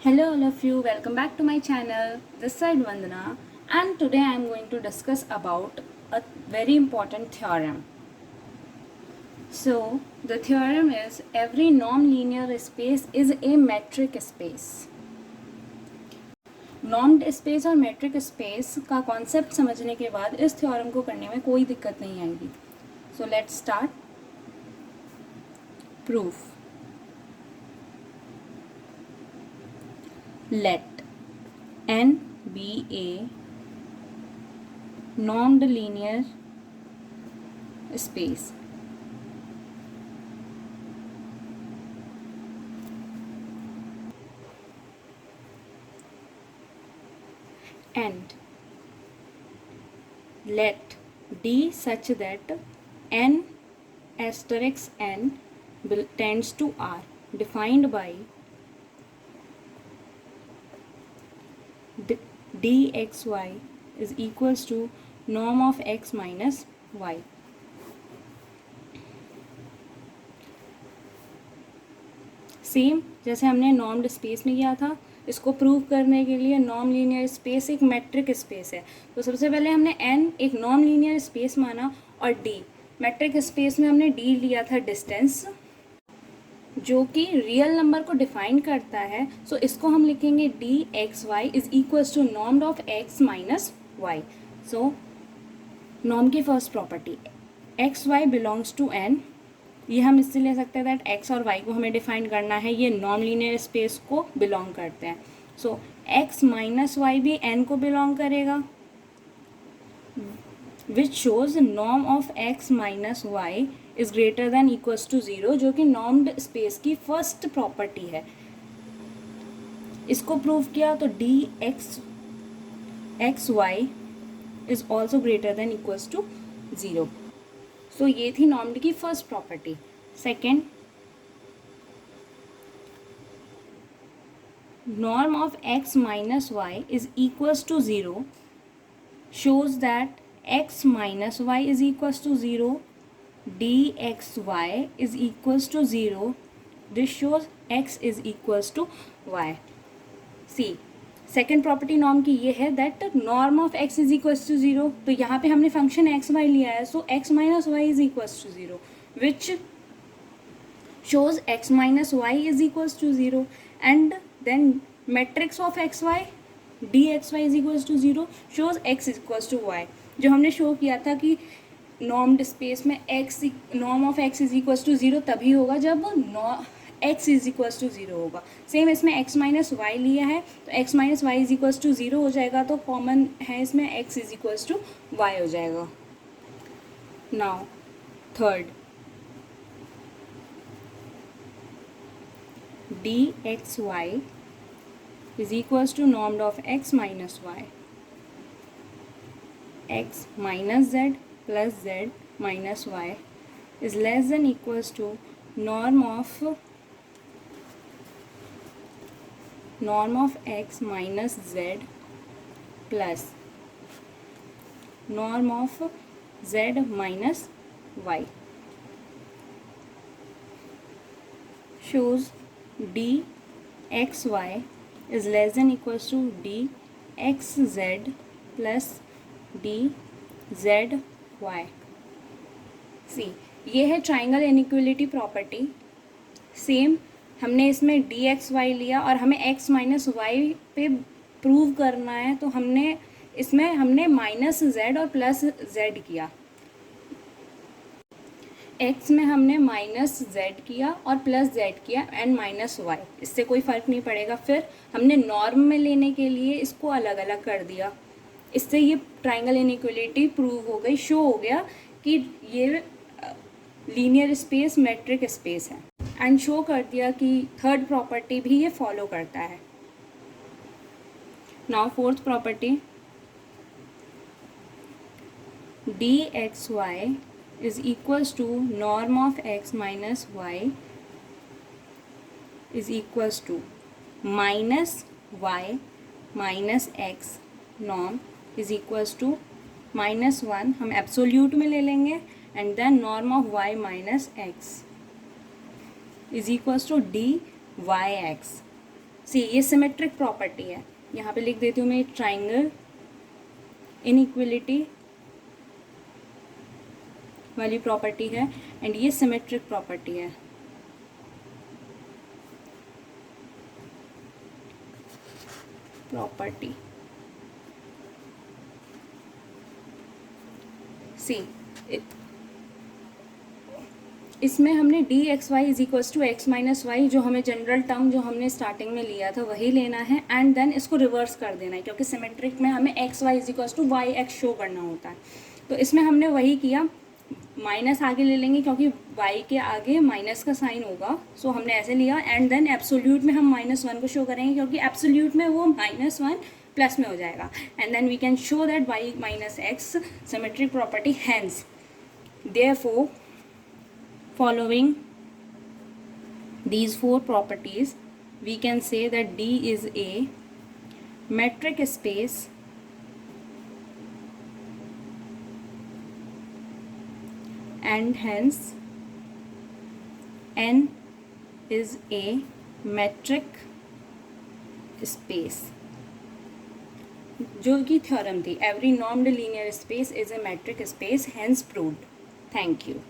Hello all of you, welcome back to my channel. This side Vandana, and today I am going to discuss about a very important theorem. So the theorem is every non-linear space is a metric space. Normed space और metric space का concept समझने के बाद इस theorem को करने में कोई दिक्कत नहीं आएगी. So let's start. Proof. Let n be a normed linear space. And let D such that n asterisk n tends to R, defined by dxy is equals to norm of x minus y. Same जैसे हमने नॉर्म्ड space में किया था, इसको prove करने के लिए norm linear space एक मेट्रिक स्पेस है. तो सबसे पहले हमने n एक नॉर्म लीनियर स्पेस माना और d मेट्रिक स्पेस में हमने d लिया था डिस्टेंस, जो कि रियल नंबर को डिफाइन करता है. सो इसको हम लिखेंगे D x Y is equals to norm of x minus Y. So norm की first property X Y belongs to N, ये हम इससे ले सकते हैं दैट एक्स और वाई को हमें डिफाइन करना है, ये नॉन लीनियर स्पेस को बिलोंग करते हैं. सो एक्स माइनस वाई भी एन को बिलोंग करेगा, which shows norm of x minus y is greater than equals to 0, जो कि नॉर्म्ड स्पेस की फर्स्ट प्रॉपर्टी है. इसको प्रूव किया तो D x Y is also greater than equals to 0. So ये थी नॉर्म्ड की first property. Second, norm of x minus y is equals to 0 shows that x minus y is equals to 0, dxy is equals to 0. This shows x is equals to y. See, second property norm की ये है that norm of x is equals to 0. तो यहाँ पे हमने function x y लिया है, so x minus y is equals to 0, which shows x minus y is equals to 0. And then matrix of xy dxy is equals to 0 shows x is equals to y. जो हमने show किया था कि normed space में x norm of x is equals to 0 तभी होगा जब x is equals to 0 होगा. सेम इसमें x माइनस वाई लिया है, तो x minus y is equals to 0 हो जाएगा, तो कॉमन है इसमें x is equals to y हो जाएगा. Now third, dxy is equals to norm of x minus y. X minus z plus z minus y is less than equals to norm of x minus z plus norm of z minus y. Shows dxy is less than equals to dxz plus dzy. सी, ये है triangle inequality property. Same हमने इसमें D x y लिया और हमें x minus Y पे prove करना है, तो हमने माइनस जेड और प्लस जेड किया. एक्स में हमने माइनस जेड किया और प्लस जेड किया एंड माइनस वाई, इससे कोई फ़र्क नहीं पड़ेगा. फिर हमने नॉर्म में लेने के लिए इसको अलग अलग कर दिया, इससे ये ट्राइंगल इनइक्वलिटी प्रूव हो गई, शो हो गया कि ये लीनियर स्पेस मेट्रिक स्पेस है, एंड शो कर दिया कि थर्ड प्रॉपर्टी भी ये फॉलो करता है. Now fourth property, D x y is equals to norm of x minus y is equals to minus y minus x norm is equals to -1, हम absolute में ले लेंगे, and then norm of y minus x is equals to dy x. See ये symmetric property है, यहाँ पे लिख देती हूँ मैं ट्राइंगल इनइक्वलिटी वाली प्रॉपर्टी है एंड ये सिमेट्रिक प्रॉपर्टी है। प्रॉपर्टी सी इसमें हमने D x Y is equals to x minus y, जो हमें जनरल टर्म जो हमने स्टार्टिंग में लिया था वही लेना है एंड देन इसको रिवर्स कर देना है, क्योंकि सिमेट्रिक में हमें x Y is equals to y x show करना होता है। तो इसमें हमने वही किया, माइनस आगे ले लेंगे क्योंकि वाई के आगे माइनस का साइन होगा, सो हमने ऐसे लिया एंड देन एब्सोल्यूट में हम -1 को शो करेंगे क्योंकि एब्सोल्यूट में वो -1 प्लस में हो जाएगा and then we can show that y minus x symmetric property, hence therefore following these 4 properties we can say that D is a metric space and hence N is a metric space, जो कि theorem थी, every normed linear space is a metric space, hence proved. Thank you.